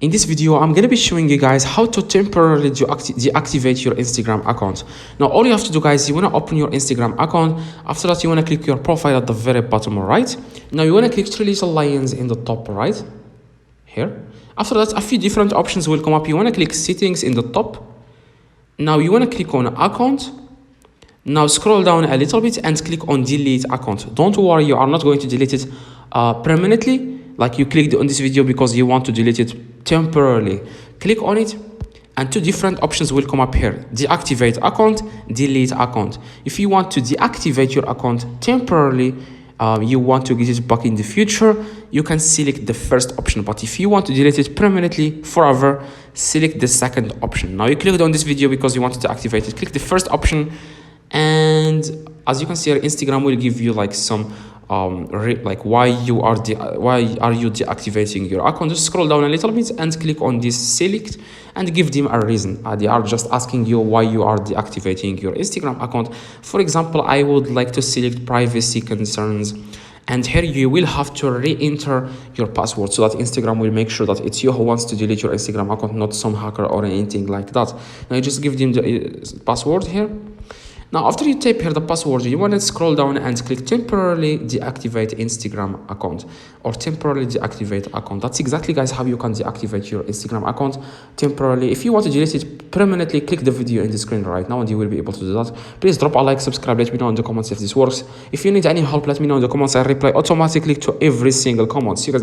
In this video, I'm going to be showing you guys how to temporarily deactivate your Instagram account. Now, all you have to do, guys, you want to open your Instagram account. After that, you want to click your profile at the very bottom right. Now, you want to click three little lines in the top right here. After that, a few different options will come up. You want to click settings in the top. Now, you want to click on account. Now, scroll down a little bit and click on delete account. Don't worry, you are not going to delete it permanently. Like you clicked on this video because you want to delete it temporarily. Click on it and two different options will come up here: deactivate account, delete account. If you want to deactivate your account temporarily, you want to get it back in the future, you can select the first option. But if you want to delete it permanently forever, select the second option. Now you clicked on this video because you want to deactivate it. Click the first option, and as you can see here, Instagram will give you like some like why are you deactivating your account. Just scroll down a little bit and click on this select and give them a reason. They are just asking you why you are deactivating your Instagram account. For example, I would like to select privacy concerns, and here you will have to re-enter your password so that Instagram will make sure that it's you who wants to delete your Instagram account, not some hacker or anything like that. Now you just give them the password here. Now, after you type here the password, you want to scroll down and click temporarily deactivate Instagram account or temporarily deactivate account. That's exactly, guys, how you can deactivate your Instagram account temporarily. If you want to delete it permanently, click the video in the screen right now and you will be able to do that. Please drop a like, subscribe, let me know in the comments if this works. If you need any help, let me know in the comments. I reply automatically to every single comment. See you guys.